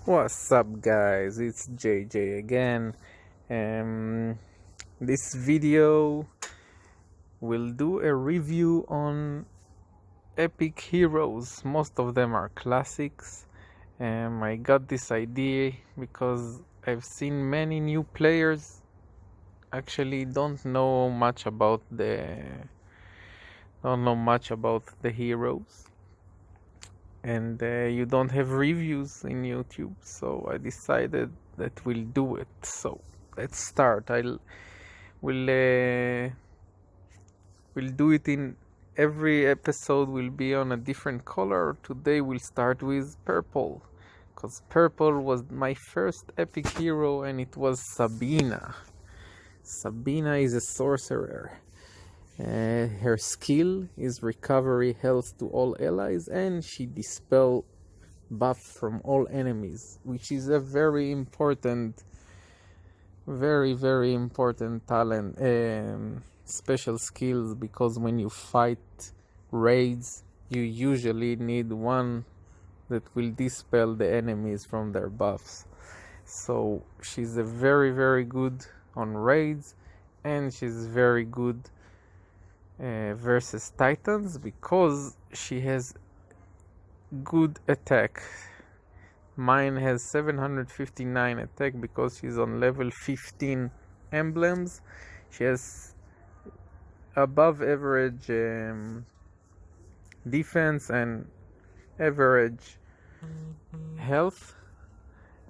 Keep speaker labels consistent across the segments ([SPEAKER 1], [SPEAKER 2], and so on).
[SPEAKER 1] What's up, guys? It's JJ again. This video will do a review on epic heroes. Most of them are classics. I got this idea because I've seen many new players actually don't know much about the heroes, and you don't have reviews in YouTube, so I decided that we'll do it. So let's start. We'll do it in every episode will be on a different color. Today we'll start with purple, because purple was my first epic hero, and it was Sabina. Sabina is a sorcerer. Her skill is recovery health to all allies, and she dispel buff from all enemies, which is a very important talent, special skills, because when you fight raids you usually need one that will dispel the enemies from their buffs. So she's a very good on raids, and she's very good versus titans because she has good attack. Mine has 759 attack because she's on level 15 emblems. She has above average defense and average health.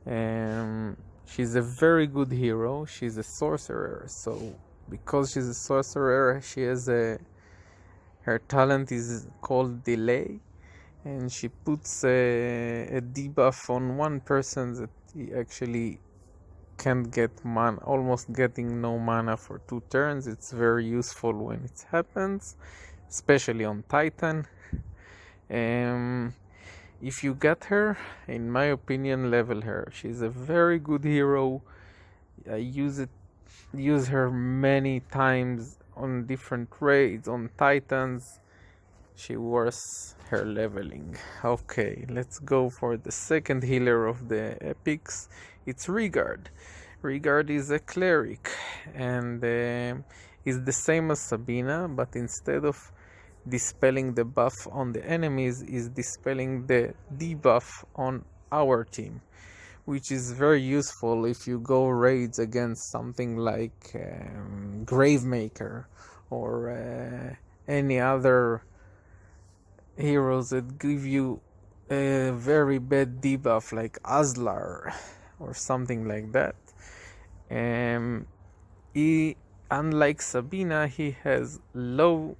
[SPEAKER 1] She's a very good hero. She's a sorcerer, so because she's a sorcerer, she has her talent is called delay, and she puts a debuff on one person that he actually can't get mana, almost getting no mana for 2 turns. It's very useful when it happens, especially on Titan. If you get her, in my opinion, level her. She's a very good hero. I use her many times on different raids on Titans. She worth her leveling. Okay, let's go for the second healer of the epics. It's Rigard. Rigard is a cleric, and is the same as Sabina, but instead of dispelling the buff on the enemies, is dispelling the debuff on our team, which is very useful if you go raids against something like Gravemaker or any other heroes that give you a very bad debuff like Aslar or something like that. Unlike Sabina, he has low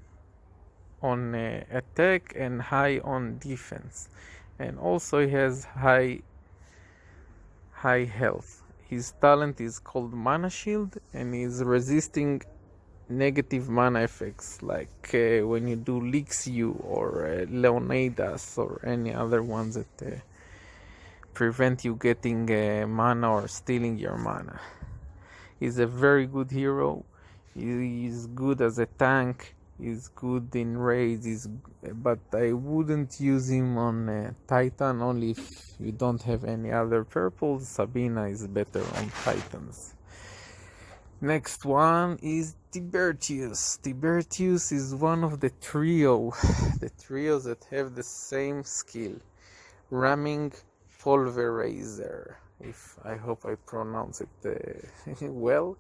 [SPEAKER 1] on attack and high on defense, and also he has high health. His talent is called Mana Shield, and he's resisting negative mana effects like when you do Lixu or Leonidas or any other ones that prevent you getting mana or stealing your mana. He's a very good hero. He's good as a tank. He's good in raids, but I wouldn't use him on Titan, only if you don't have any other purples. Sabina is better on Titans. Next one is Tibertius. Tibertius is one of the trios that have the same skill, Ramming Pulverizer. I hope I pronounce it well.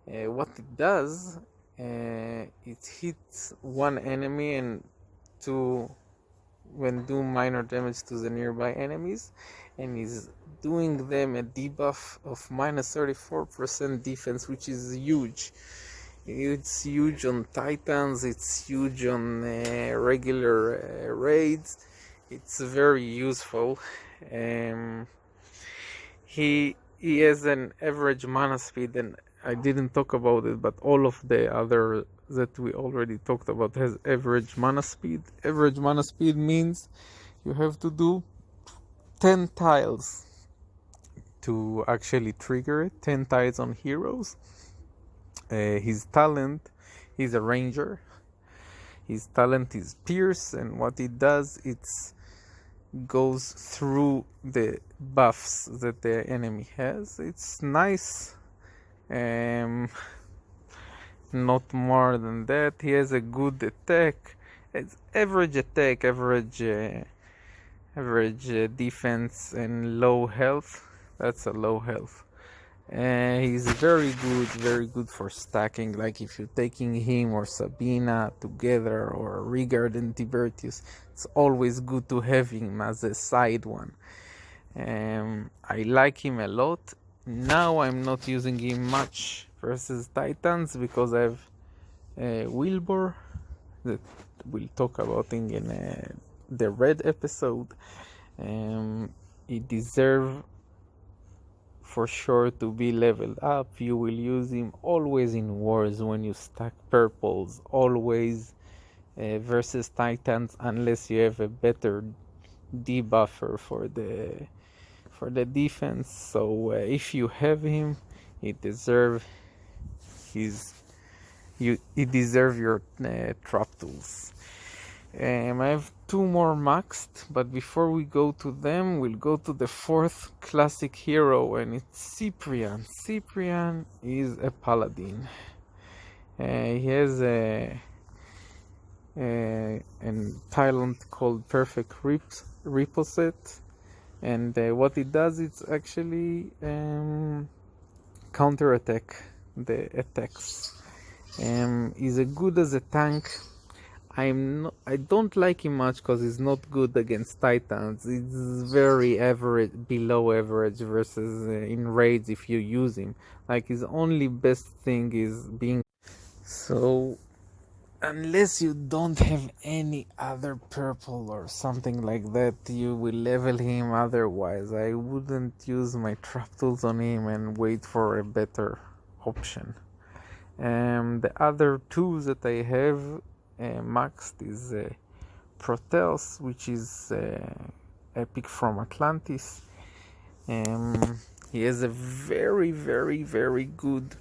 [SPEAKER 1] What it does, it hits one enemy and do minor damage to the nearby enemies, and is doing them a debuff of minus 34% defense, which is huge. It's huge on Titans, it's huge on regular raids. It's very useful. He has an average mana speed, and I didn't talk about it, but all of the other that we already talked about has average mana speed. Average mana speed means you have to do 10 tiles to actually trigger it. 10 tiles on heroes. His talent, he's a ranger. His talent is Pierce, and what it does, it's goes through the buffs that the enemy has. It's nice. Not more than that. He has a good attack. It's average attack, average defense, and low health. That's a low health. He's very good for stacking. Like if you're taking him or Sabina together, or Rigard and Tibertius, it's always good to have him as a side one. I like him a lot. Now I'm not using him much versus Titans because I have Wilbur that we'll talk about in the red episode. He deserves for sure to be leveled up. You will use him always in wars when you stack purples, always versus Titans, unless you have a better debuffer for the defense. So if you have him, he deserve your trap tools. I have two more maxed, but before we go to them, we'll go to the fourth classic hero, and it's Cyprian. Cyprian is a paladin. He has a talent called Perfect Reposet, and what it does, it's actually counter attack the attacks. He's a good as a tank. I don't like him much because he's not good against Titans. It's very average, below average versus in raids if you use him. Like his only best thing is being. So unless you don't have any other purple or something like that, you will level him. Otherwise, I wouldn't use my trap tools on him and wait for a better option. The other tools that I have maxed is Proteus, which is epic from Atlantis. He has a very good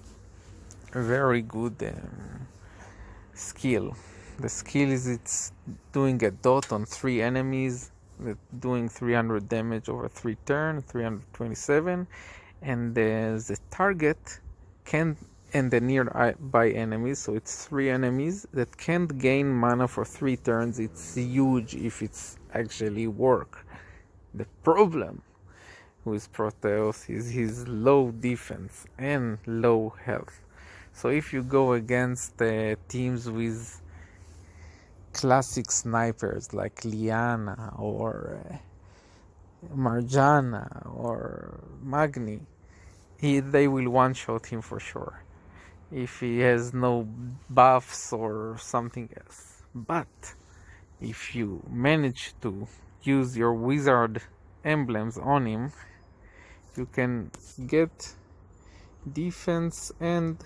[SPEAKER 1] skill. The skill is it's doing a dot on 3 enemies, doing 300 damage over 3 turns, 327, and the target can, and the nearby enemies, so it's 3 enemies that can't gain mana for 3 turns. It's huge if it's actually work. The problem with Proteus is his low defense and low health. So if you go against teams with classic snipers like Liana or Marjana or Magni, they will one-shot him for sure if he has no buffs or something else. But if you manage to use your wizard emblems on him, you can get defense and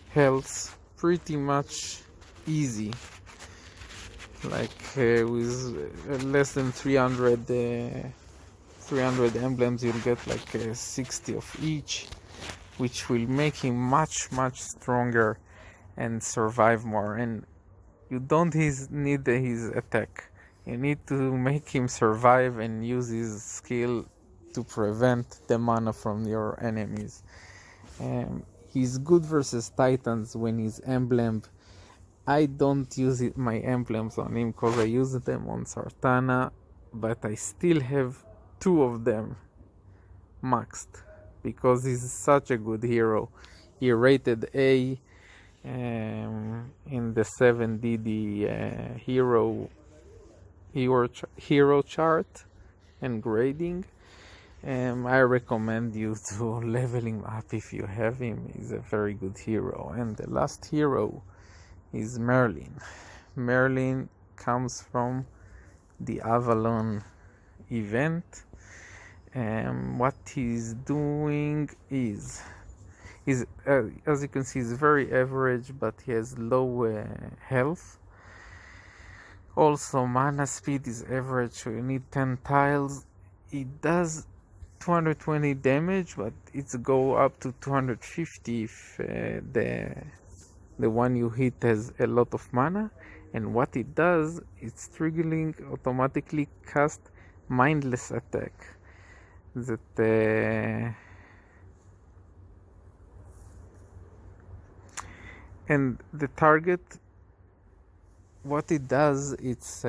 [SPEAKER 1] health pretty much easy. Like with less than 300 emblems, you'll get like 60 of each, which will make him much stronger and survive more. And you don't need his attack. You need to make him survive and use his skill to prevent the mana from your enemies. He's good versus Titans when he's emblemed. I don't use my emblems on him because I use them on Sartana, but I still have 2 of them maxed because he's such a good hero. He rated A in the 7DD hero chart and grading. I recommend you to level him up if you have him. He's a very good hero. And the last hero is Merlin. Merlin comes from the Avalon event. What he's doing is as you can see, he's very average, but he has low health. Also, mana speed is average, so you need 10 tiles. It does 220 damage, but it's go up to 250 if the one you hit has a lot of mana, and what it does, it's triggering automatically cast mindless attack that and the target, what it does, it's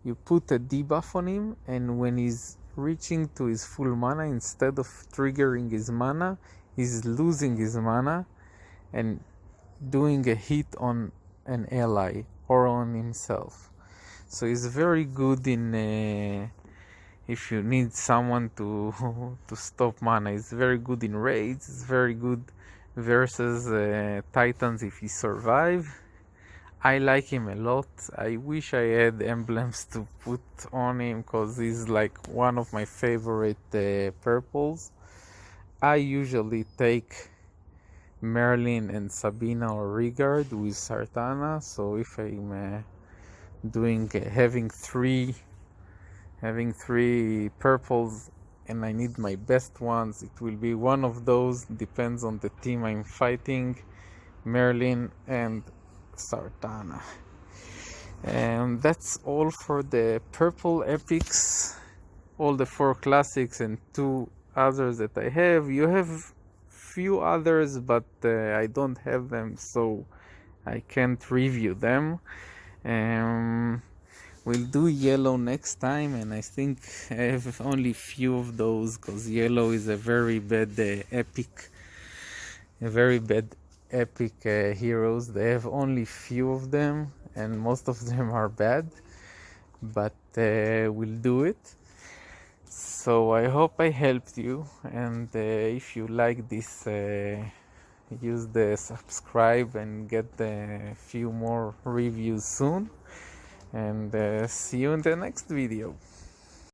[SPEAKER 1] you put a debuff on him, and when he's reaching to his full mana, instead of triggering his mana, he's losing his mana and doing a hit on an ally or on himself. So he's very good in if you need someone to to stop mana. He's very good in raids. It's very good versus Titans if he survive. I like him a lot. I wish I had emblems to put on him because he's like one of my favorite purples. I usually take Merlin and Sabina or Rigard with Sartana. So if I'm doing having three purples and I need my best ones, it will be one of those. Depends on the team I'm fighting, Merlin and Sartana. And that's all for the purple epics, all the 4 classics and 2 others that I have. You have few others, but I don't have them, so I can't review them. We'll do yellow next time, and I think I have only few of those because yellow is a very bad epic heroes. They have only few of them, and most of them are bad, but we'll do it. So I hope I helped you, and if you like this, use the subscribe and get a few more reviews soon, and see you in the next video.